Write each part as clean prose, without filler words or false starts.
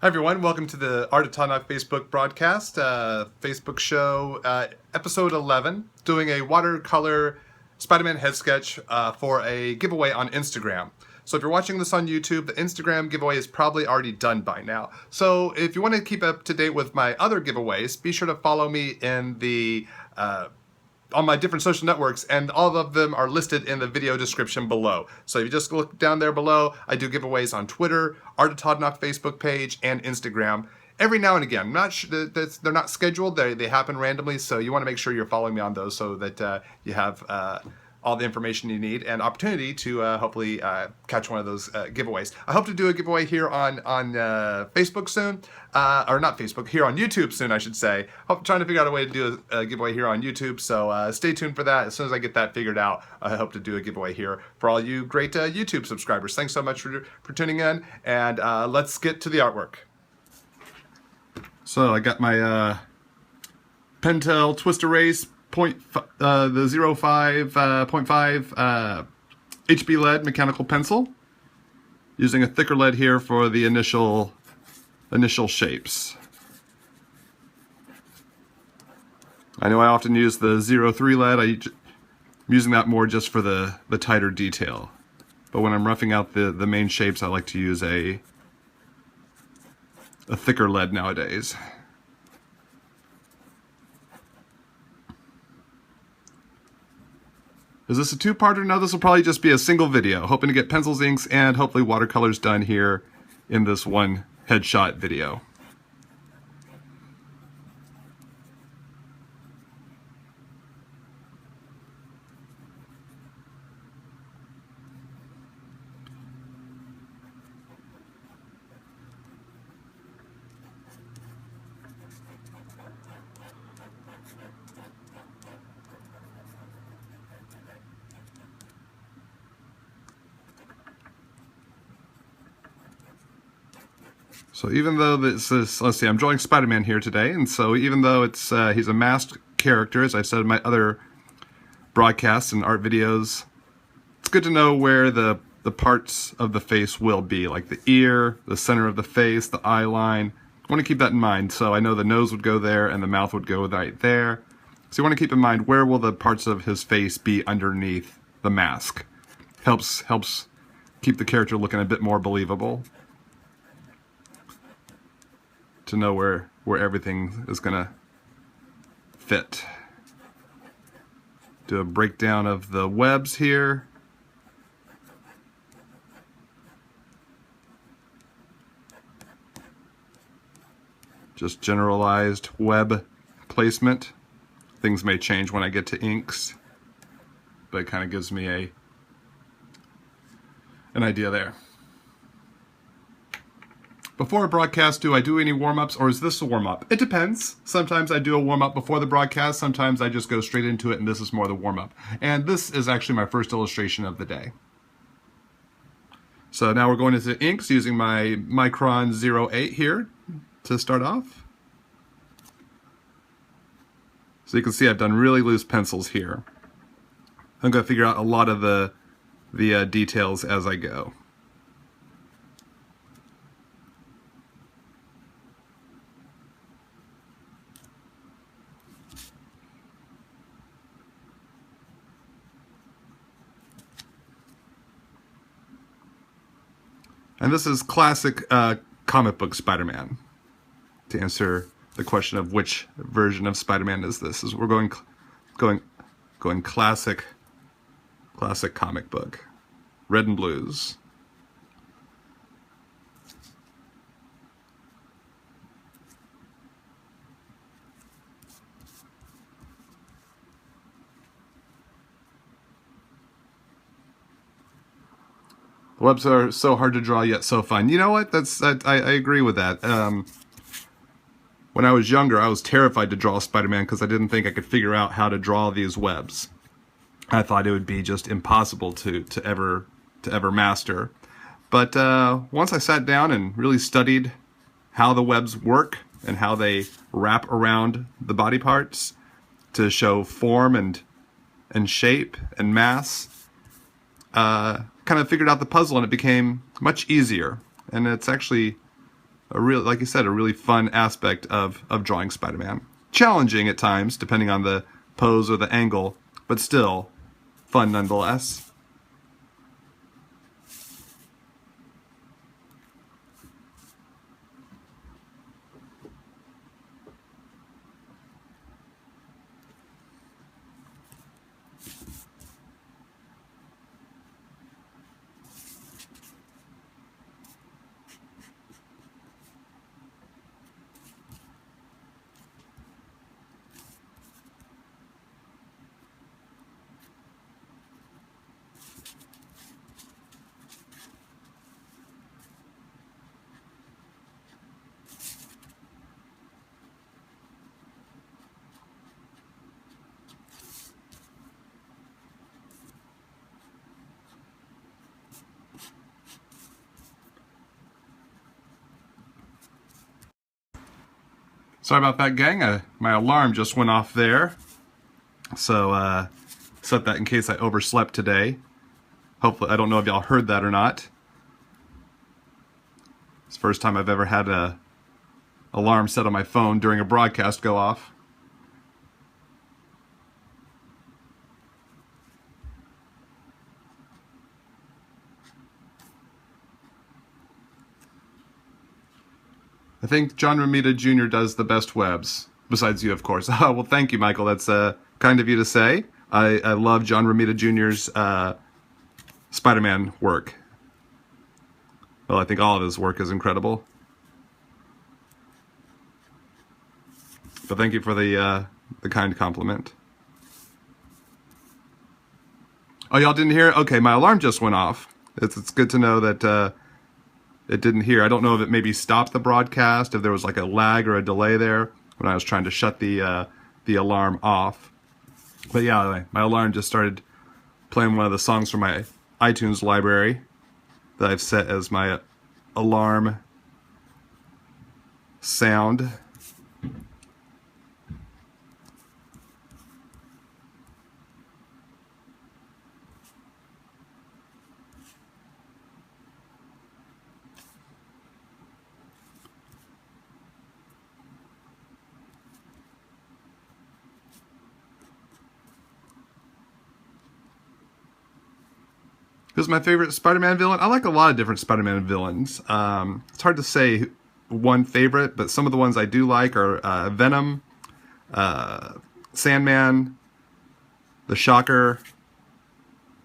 Hi everyone, welcome to the Art of Todd Nauck Facebook broadcast, Facebook show, episode 11, doing a watercolor Spider-Man head sketch for a giveaway on Instagram. So if you're watching this on YouTube, the Instagram giveaway is probably already done by now. So if you want to keep up to date with my other giveaways, be sure to follow me in the on my different social networks, and all of them are listed in the video description below. So if you just look down there below, I do giveaways on Twitter, Art of Todd Nauck Facebook page, and Instagram. Every now and again. I'm not sure that they're not scheduled. They happen randomly, so you want to make sure you're following me on those so that you have all the information you need and opportunity to hopefully catch one of those giveaways. I hope to do a giveaway here on Facebook soon, or not Facebook, here on YouTube soon, I should say. Trying to figure out a way to do a giveaway here on YouTube, so stay tuned for that. As soon as I get that figured out, I hope to do a giveaway here for all you great YouTube subscribers. Thanks so much for tuning in, and let's get to the artwork. So I got my Pentel Twist Erase the 0.5 HB lead mechanical pencil, using a thicker lead here for the initial shapes. I know I often use the 0.3 lead. I'm using that more just for the tighter detail. But when I'm roughing out the main shapes, I like to use a thicker lead nowadays. Is this a two-parter? No, this will probably just be a single video. Hoping to get pencils, inks, and hopefully watercolors done here in this one headshot video. So even though this is, let's see, I'm drawing Spider-Man here today, and so even though it's he's a masked character, as I said in my other broadcasts and art videos, it's good to know where the parts of the face will be, like the ear, the center of the face, the eye line. I want to keep that in mind, so I know the nose would go there and the mouth would go right there. So you want to keep in mind, where will the parts of his face be underneath the mask? Helps keep the character looking a bit more believable, to know where everything is gonna fit. Do a breakdown of the webs here. Just generalized web placement. Things may change when I get to inks, but it kind of gives me an idea there. Before a broadcast, do I do any warm-ups, or is this a warm-up? It depends. Sometimes I do a warm-up before the broadcast, sometimes I just go straight into it, and this is more the warm-up. And this is actually my first illustration of the day. So now we're going into inks using my Micron 08 here to start off. So you can see I've done really loose pencils here. I'm going to figure out a lot of the details as I go. And this is classic comic book Spider-Man. To answer the question of which version of Spider-Man is this, we're going classic comic book, red and blues. The webs are so hard to draw yet so fun. You know what? I agree with that. When I was younger, I was terrified to draw Spider-Man because I didn't think I could figure out how to draw these webs. I thought it would be just impossible to ever master. But once I sat down and really studied how the webs work and how they wrap around the body parts to show form and shape and mass, kind of figured out the puzzle, and it became much easier. And it's actually like you said, a really fun aspect of drawing Spider-Man. Challenging at times, depending on the pose or the angle, but still fun nonetheless. Sorry about that, gang. My alarm just went off there. So, set that in case I overslept today. Hopefully, I don't know if y'all heard that or not. It's the first time I've ever had a alarm set on my phone during a broadcast go off. I think John Romita Jr. does the best webs, besides you, of course. Oh, well, thank you, Michael. That's kind of you to say. I love John Romita Jr.'s Spider-Man work. Well, I think all of his work is incredible. But thank you for the kind compliment. Oh, y'all didn't hear? Okay, my alarm just went off. It's good to know that it didn't hear. I don't know if it maybe stopped the broadcast, if there was like a lag or a delay there when I was trying to shut the alarm off. But yeah, my alarm just started playing one of the songs from my iTunes library that I've set as my alarm sound. Who's my favorite Spider-Man villain? I like a lot of different Spider-Man villains. It's hard to say one favorite, but some of the ones I do like are Venom, Sandman, the Shocker,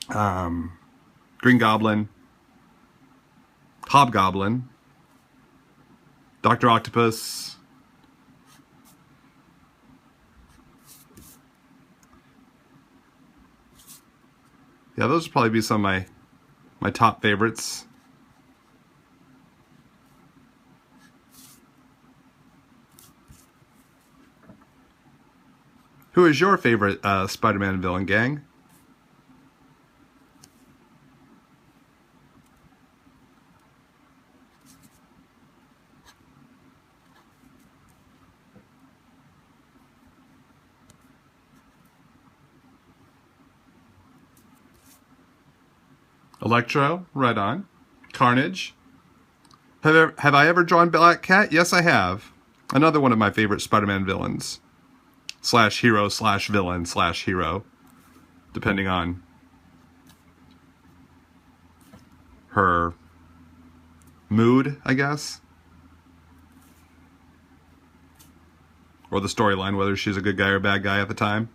Green Goblin, Hobgoblin, Dr. Octopus, yeah, those would probably be some of my top favorites. Who is your favorite Spider-Man villain, gang? Electro, right on. Carnage. Have I ever drawn Black Cat? Yes, I have. Another one of my favorite Spider-Man villains. Slash hero, slash villain, slash hero. Depending on her mood, I guess. Or the storyline, whether she's a good guy or bad guy at the time.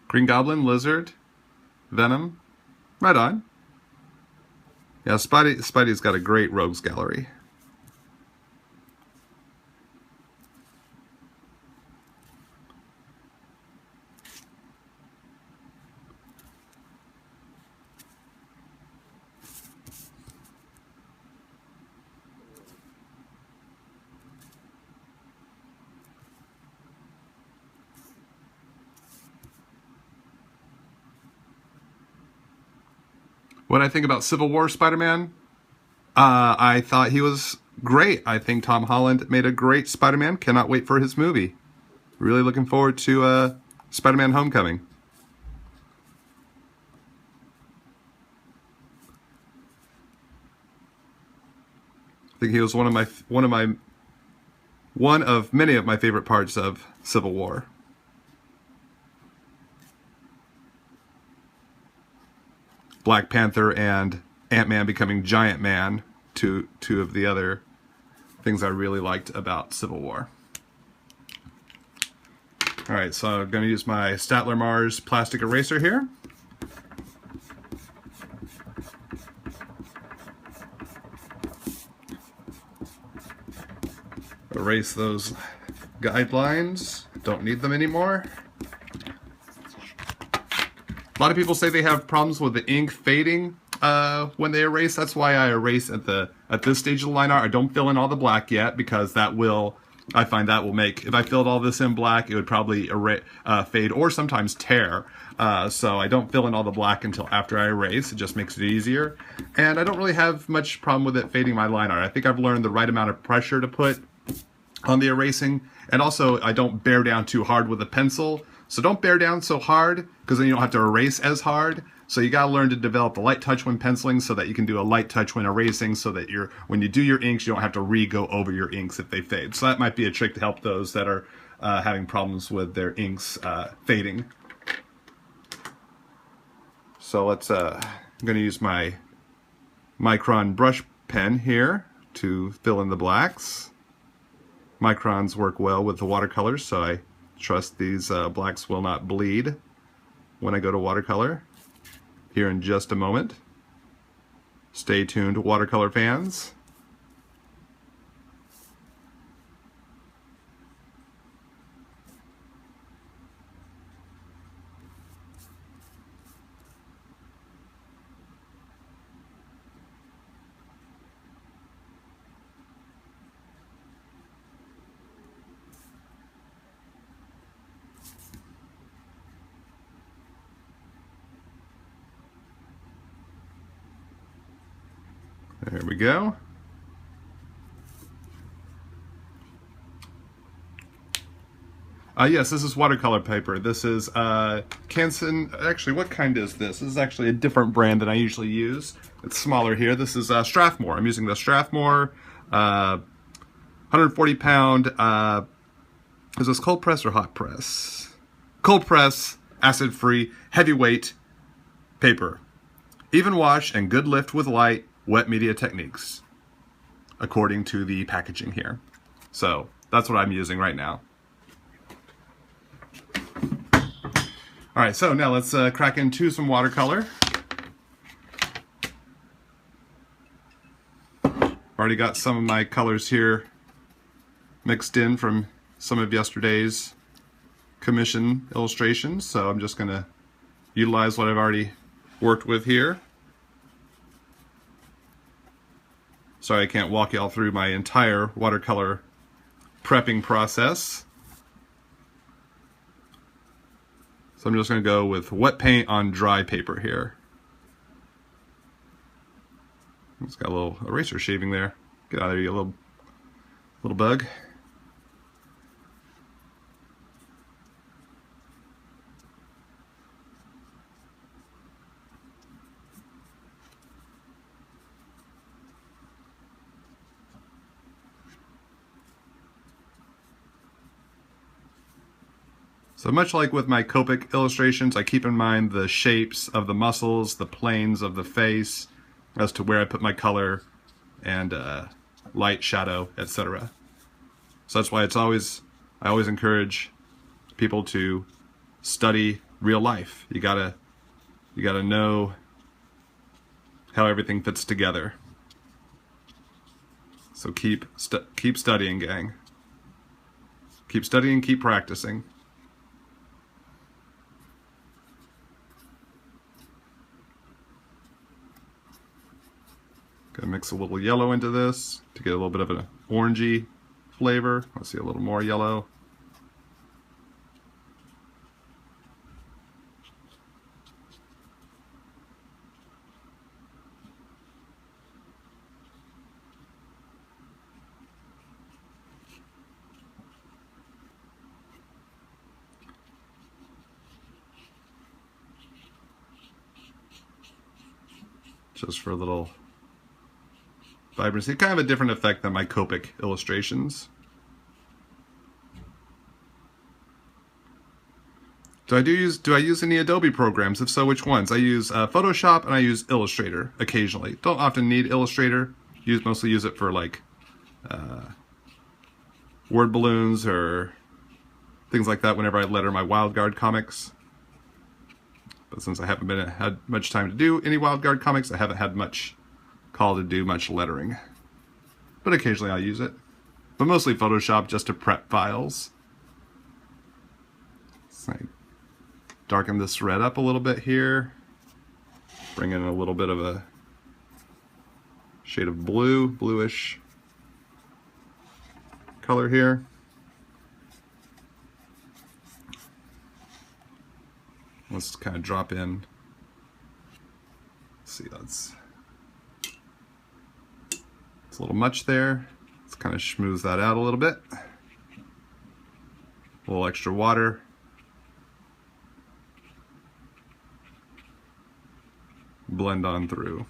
Green Goblin, Lizard, Venom, right on. Yeah, Spidey's got a great rogues gallery. What I think about Civil War Spider-Man? I thought he was great. I think Tom Holland made a great Spider-Man. Cannot wait for his movie. Really looking forward to Spider-Man Homecoming. think he was one of many of my favorite parts of Civil War. Black Panther and Ant-Man becoming Giant Man, two of the other things I really liked about Civil War. Alright, so I'm going to use my Staedtler Mars plastic eraser here. Erase those guidelines. Don't need them anymore. A lot of people say they have problems with the ink fading when they erase. That's why I erase at this stage of the line art. I don't fill in all the black yet, because I find that will make, if I filled all this in black, it would probably fade or sometimes tear. So I don't fill in all the black until after I erase. It just makes it easier. And I don't really have much problem with it fading my line art. I think I've learned the right amount of pressure to put on the erasing. And also, I don't bear down too hard with a pencil. So don't bear down so hard, because then you don't have to erase as hard. So you gotta learn to develop a light touch when penciling, so that you can do a light touch when erasing, so that when you do your inks, you don't have to re-go over your inks if they fade. So that might be a trick to help those that are having problems with their inks fading. So I'm gonna use my Micron brush pen here to fill in the blacks. Microns work well with the watercolors, so I trust these blacks will not bleed when I go to watercolor here in just a moment. Stay tuned, watercolor fans. There we go. Yes, this is watercolor paper. This is Canson. Actually, what kind is this? This is actually a different brand than I usually use. It's smaller here. This is Strathmore. I'm using the Strathmore 140 pound. Is this cold press or hot press? Cold press, acid free, heavyweight paper. Even wash and good lift with light. Wet media techniques, according to the packaging here. So that's what I'm using right now. Alright, so now let's crack into some watercolor. Already got some of my colors here mixed in from some of yesterday's commission illustrations, so I'm just going to utilize what I've already worked with here. Sorry I can't walk y'all through my entire watercolor prepping process. So I'm just going to go with wet paint on dry paper here. It's got a little eraser shaving there. Get out of there, you little bug. So much like with my Copic illustrations, I keep in mind the shapes of the muscles, the planes of the face, as to where I put my color and light, shadow, etc. So that's why I always encourage people to study real life. You gotta know how everything fits together. So keep studying, gang. Keep studying, keep practicing. Gonna mix a little yellow into this to get a little bit of an orangey flavor. Let's see, a little more yellow. Just for a little vibrancy. Kind of a different effect than my Copic illustrations. Do I use any Adobe programs? If so, which ones? I use Photoshop and I use Illustrator occasionally. Don't often need Illustrator. Mostly use it for like word balloons or things like that whenever I letter my WildGuard comics. But since I haven't had much time to do any WildGuard comics, I haven't had much call to do much lettering. But occasionally I'll use it. But mostly Photoshop just to prep files. So I darken this red up a little bit here. Bring in a little bit of a shade of blue, bluish color here. Let's kind of drop in. Let's see, it's a little much there. Let's kind of schmooze that out a little bit. A little extra water. Blend on through.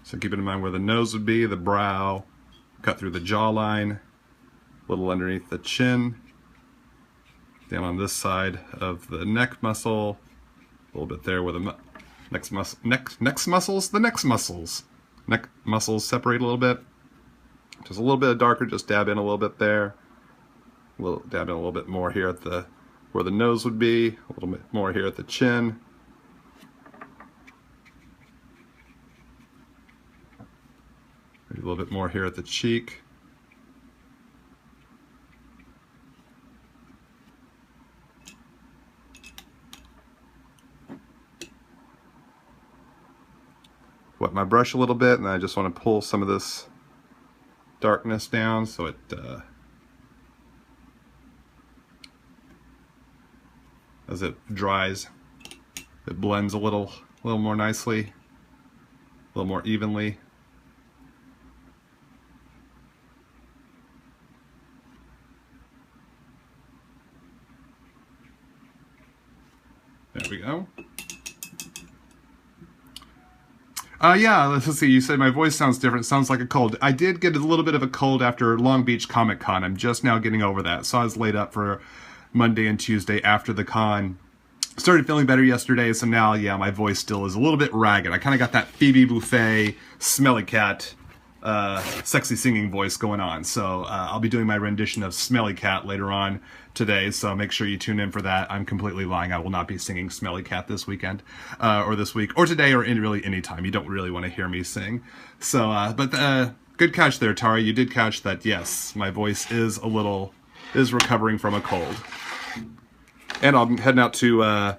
So keeping in mind where the nose would be, the brow, cut through the jawline, a little underneath the chin, down on this side of the neck muscle, a little bit there where the neck muscles separate a little bit. Just a little bit darker, just dab in a little bit there. Dab in a little bit more here at where the nose would be, a little bit more here at the chin. Maybe a little bit more here at the cheek. Wet my brush a little bit, and I just want to pull some of this darkness down so it as it dries, it blends a little more nicely, a little more evenly. There we go. Yeah, let's see, you said my voice sounds different, sounds like a cold. I did get a little bit of a cold after Long Beach Comic Con. I'm just now getting over that. So I was laid up for Monday and Tuesday after the con. Started feeling better yesterday, so now, yeah, my voice still is a little bit ragged. I kind of got that Phoebe Buffay, Smelly Cat, sexy singing voice going on. So I'll be doing my rendition of Smelly Cat later on today, so make sure you tune in for that. I'm completely lying. I will not be singing Smelly Cat this weekend, or this week, or today, or really any time. You don't really want to hear me sing. So, but good catch there, Tari. You did catch that, yes, my voice is recovering from a cold. And I'm heading out to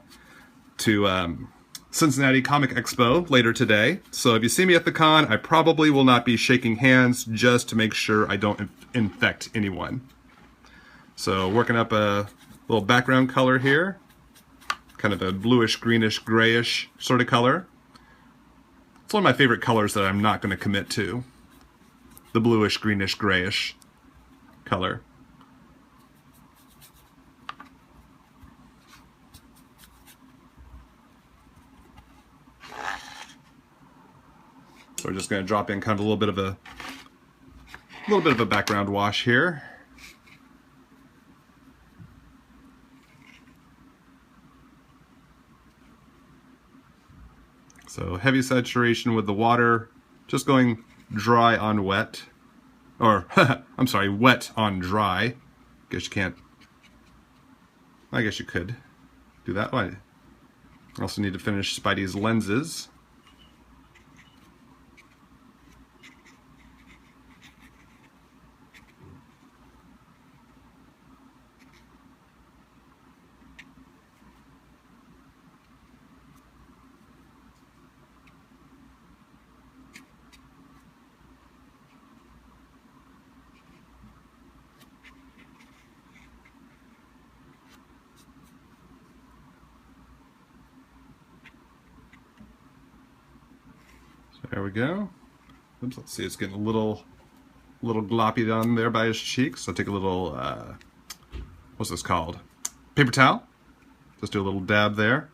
Cincinnati Comic Expo later today. So if you see me at the con, I probably will not be shaking hands just to make sure I don't infect anyone. So working up a little background color here. Kind of a bluish, greenish, grayish sort of color. It's one of my favorite colors that I'm not going to commit to. The bluish, greenish, grayish color. So we're just going to drop in kind of a little bit of a background wash here. So heavy saturation with the water, just going dry on wet, or I'm sorry, wet on dry. Guess you can't. I guess you could do that. I also need to finish Spidey's lenses. There we go. Oops, let's see, it's getting a little little gloppy down there by his cheek. So take a little, what's this called? Paper towel. Just do a little dab there.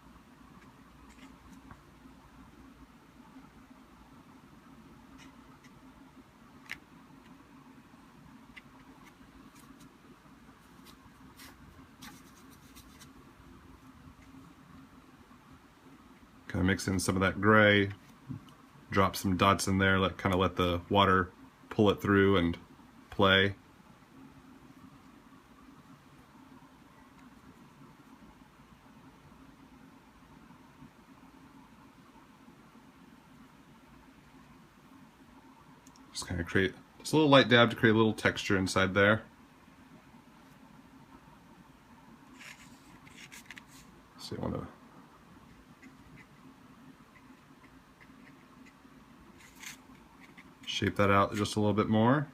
Kind of mix in some of that gray, drop some dots in there, kind of let the water pull it through and play. Just kind of create just a little light dab to create a little texture inside there. So you want to shape that out just a little bit more.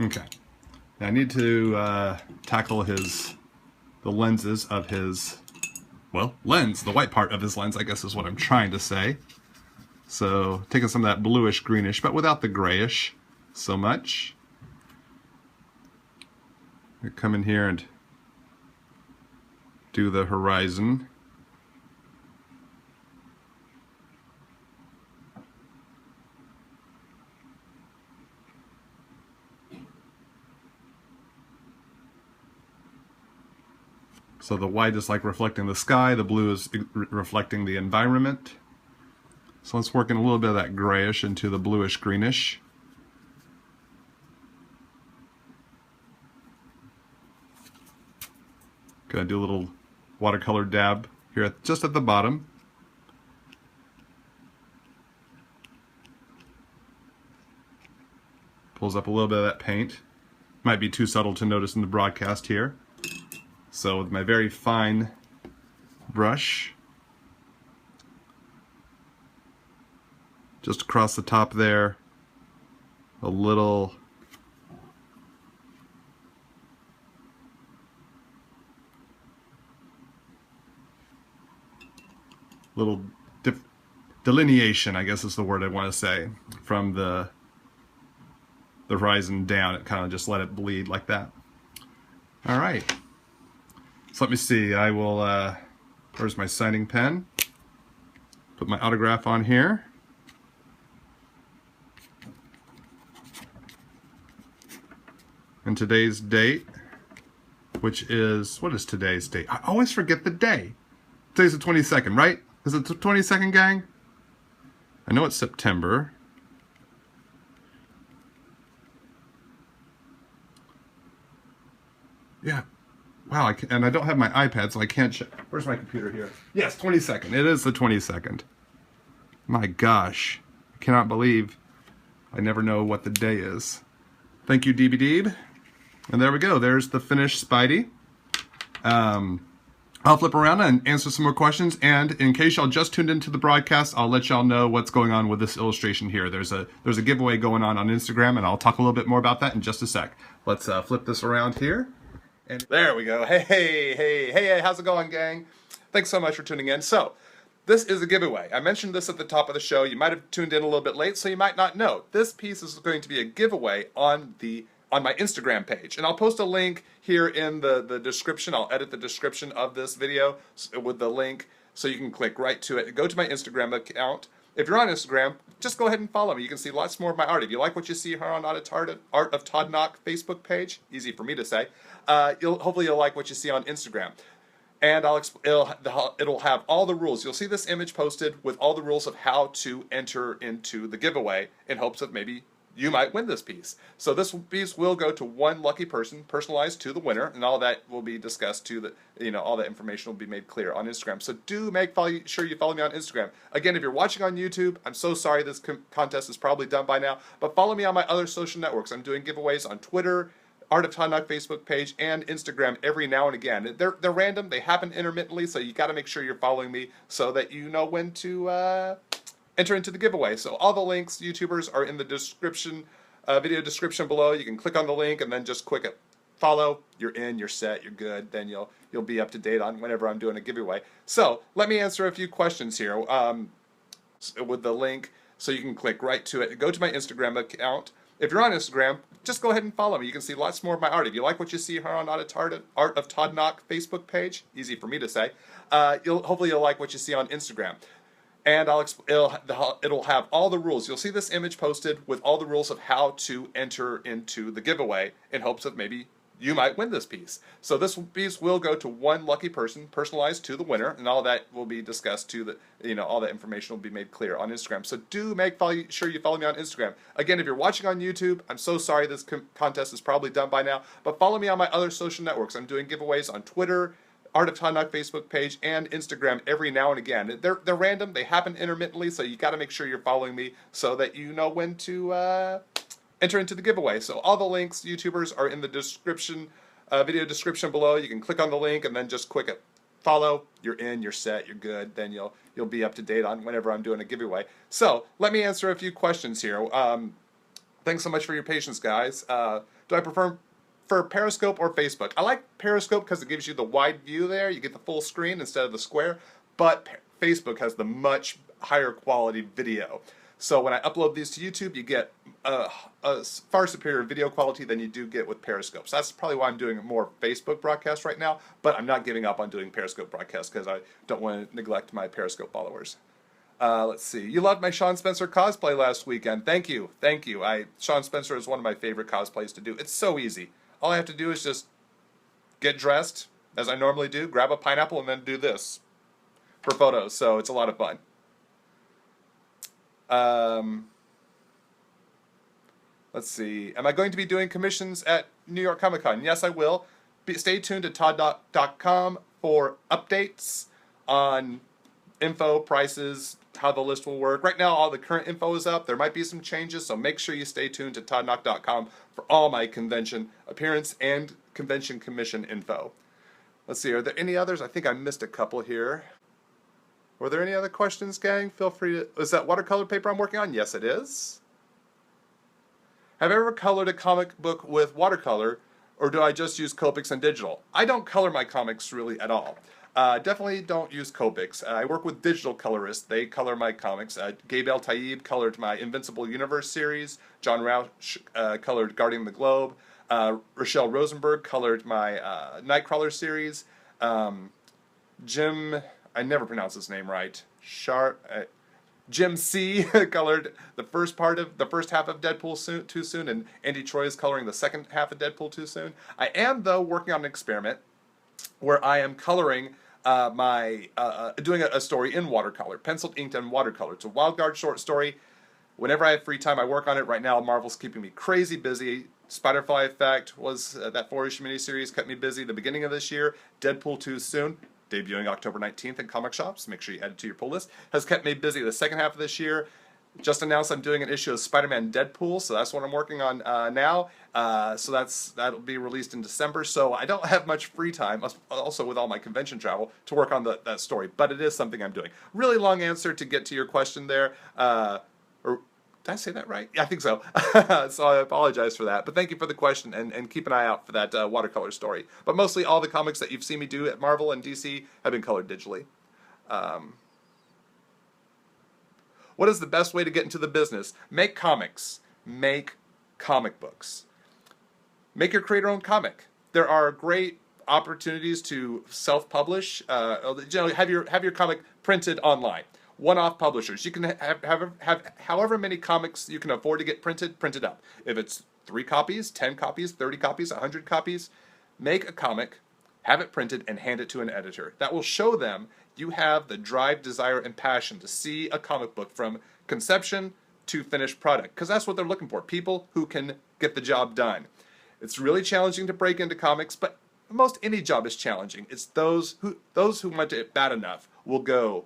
Okay. Now I need to tackle the lenses of his, well, lens, the white part of his lens, I guess is what I'm trying to say. So taking some of that bluish greenish, but without the grayish so much. I come in here and do the horizon. So the white is like reflecting the sky, the blue is reflecting the environment. So let's work in a little bit of that grayish into the bluish greenish. Gonna do a little watercolor dab here just at the bottom. Pulls up a little bit of that paint. Might be too subtle to notice in the broadcast here. So with my very fine brush, just across the top there, a little delineation, I guess is the word I want to say, from the horizon down. It kind of just let it bleed like that. All right. So let me see, I will, where's my signing pen? Put my autograph on here. And today's date, which is, what is today's date? I always forget the day. Today's the 22nd, right? Is it the 22nd, gang? I know it's September. Yeah. Wow, and I don't have my iPad, so I can't check. Where's my computer here? Yes, 22nd. It is the 22nd. My gosh. I cannot believe I never know what the day is. Thank you, DB Deeb. And there we go. There's the finished Spidey. I'll flip around and answer some more questions, and in case y'all just tuned into the broadcast, I'll let y'all know what's going on with this illustration here. There's a giveaway going on Instagram, and I'll talk a little bit more about that in just a sec. Let's flip this around here. And there we go. Hey, how's it going, gang? Thanks so much for tuning in. So, this is a giveaway. I mentioned this at the top of the show. You might have tuned in a little bit late, so you might not know. This piece is going to be a giveaway on my Instagram page. And I'll post a link here in the description. I'll edit the description of this video with the link so you can click right to it. Go to my Instagram account. If you're on Instagram, just go ahead and follow me. You can see lots more of my art. If you like what you see here on Art of Todd Nauck Facebook page, easy for me to say, hopefully you'll like what you see on Instagram. And it'll have all the rules. You'll see this image posted with all the rules of how to enter into the giveaway in hopes of maybe you might win this piece. So this piece will go to one lucky person, personalized to the winner, and all that will be discussed to all that information will be made clear on Instagram. So do make sure you follow me on Instagram. Again, if you're watching on YouTube, I'm so sorry this contest is probably done by now, but follow me on my other social networks. I'm doing giveaways on Twitter, Art of Todd Nauck Facebook page, and Instagram every now and again. They're random, they happen intermittently, so you got to make sure you're following me so that you know when to enter into the giveaway. So all the links, YouTubers, are in the description, video description below. You can click on the link and then just click it. Follow, you're in, you're set, you're good. Then you'll be up to date on whenever I'm doing a giveaway. So let me answer a few questions here with the link, so you can click right to it. Go to my Instagram account. If you're on Instagram, just go ahead and follow me. You can see lots more of my art. If you like what you see here on Art of Todd Nauck Facebook page, easy for me to say, hopefully you'll like what you see on Instagram. And it'll have all the rules. You'll see this image posted with all the rules of how to enter into the giveaway in hopes of maybe you might win this piece. So this piece will go to one lucky person, personalized to the winner, and all that will be discussed to all that information will be made clear on Instagram. So do sure you follow me on Instagram. Again, if you're watching on YouTube, I'm so sorry this contest is probably done by now, but follow me on my other social networks. I'm doing giveaways on Twitter, Art of Todd Nauck Facebook page, and Instagram every now and again. They're random, they happen intermittently, so you got to make sure you're following me so that you know when to enter into the giveaway. So all the links, YouTubers, are in the description, video description below. You can click on the link and then just click it. Follow, you're in, you're set, you're good. Then you'll be up to date on whenever I'm doing a giveaway. So let me answer a few questions here. Thanks so much for your patience, guys. Do I prefer Periscope or Facebook? I like Periscope because it gives you the wide view there. You get the full screen instead of the square. But Facebook has the much higher quality video. So when I upload these to YouTube, you get a far superior video quality than you do get with Periscope. So that's probably why I'm doing more Facebook broadcasts right now, but I'm not giving up on doing Periscope broadcasts because I don't want to neglect my Periscope followers. Let's see. You loved my Sean Spencer cosplay last weekend. Thank you. Thank you. Sean Spencer is one of my favorite cosplays to do. It's so easy. All I have to do is just get dressed, as I normally do, grab a pineapple, and then do this for photos. So it's a lot of fun. Let's see. Am I going to be doing commissions at New York Comic Con? Yes, I will. Stay tuned to toddnauck.com for updates on info, prices, how the list will work. Right now, all the current info is up. There might be some changes, so make sure you stay tuned to toddnauck.com for all my convention appearance and convention commission info. Let's see. Are there any others? I think I missed a couple here. Were there any other questions, gang? Feel free to... Is that watercolor paper I'm working on? Yes, it is. Have I ever colored a comic book with watercolor, or do I just use Copics and digital? I don't color my comics really at all. Definitely don't use Copics. I work with digital colorists. They color my comics. Gabe El Taib colored my Invincible Universe series. John Rauch colored Guardian of the Globe. Rochelle Rosenberg colored my Nightcrawler series. Jim... I never pronounce his name right. Jim C. colored the first half of Deadpool too soon, and Andy Troy is coloring the second half of Deadpool too soon. I am, though, working on an experiment where I am coloring doing a story in watercolor, penciled, inked, and watercolor. It's a Wild Guard short story. Whenever I have free time, I work on it. Right now, Marvel's keeping me crazy busy. Spider-Fly Effect was that 4-issue miniseries, kept me busy the beginning of this year. Deadpool too soon, debuting October 19th in comic shops. Make sure you add it to your pull list. Has kept me busy the second half of this year. Just announced I'm doing an issue of Spider-Man Deadpool, so that's what I'm working on now. So that'll be released in December. So I don't have much free time, also with all my convention travel, to work on that story. But it is something I'm doing. Really long answer to get to your question there. Or did I say that right? Yeah, I think so. So I apologize for that. But thank you for the question, and keep an eye out for that watercolor story. But mostly all the comics that you've seen me do at Marvel and DC have been colored digitally. What is the best way to get into the business? Make comics. Make comic books. Make your creator-owned comic. There are great opportunities to self-publish. Generally, have your comic printed online. One-off publishers. You can have however many comics you can afford to get printed up. If it's 3 copies, 10 copies, 30 copies, 100 copies, make a comic, have it printed, and hand it to an editor. That will show them you have the drive, desire, and passion to see a comic book from conception to finished product, because that's what they're looking for, people who can get the job done. It's really challenging to break into comics, but most any job is challenging. It's those who want it bad enough will go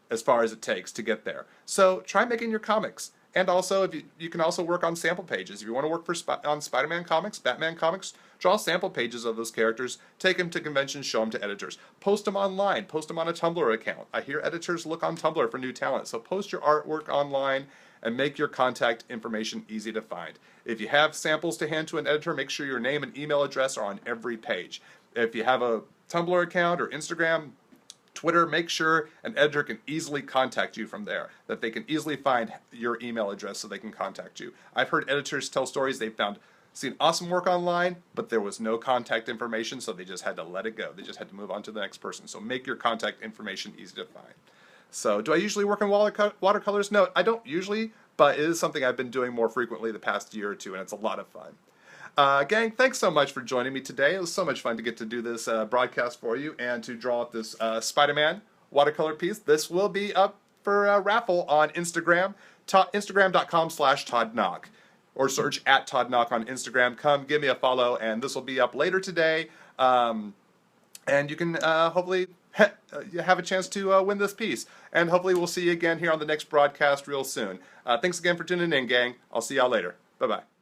as far as it takes to get there. So try making your comics. And also, if you can also work on sample pages. If you want to work on Spider-Man comics, Batman comics, Draw sample pages of those characters, take them to conventions, show them to editors. Post them online, post them on a Tumblr account. I hear editors look on Tumblr for new talent, so post your artwork online and make your contact information easy to find. If you have samples to hand to an editor, make sure your name and email address are on every page. If you have a Tumblr account or Instagram, Twitter, make sure an editor can easily contact you from there, that they can easily find your email address so they can contact you. I've heard editors tell stories they've seen awesome work online, but there was no contact information, so they just had to let it go. They just had to move on to the next person. So make your contact information easy to find. So do I usually work in watercolors? No, I don't usually, but it is something I've been doing more frequently the past year or two, and it's a lot of fun. Gang, thanks so much for joining me today. It was so much fun to get to do this broadcast for you and to draw up this Spider-Man watercolor piece. This will be up for a raffle on Instagram, Instagram.com/Todd Nauck, or search at Todd Nauck on Instagram. Come give me a follow, and this will be up later today. And you can hopefully have a chance to win this piece. And hopefully we'll see you again here on the next broadcast real soon. Thanks again for tuning in, gang. I'll see y'all later. Bye-bye.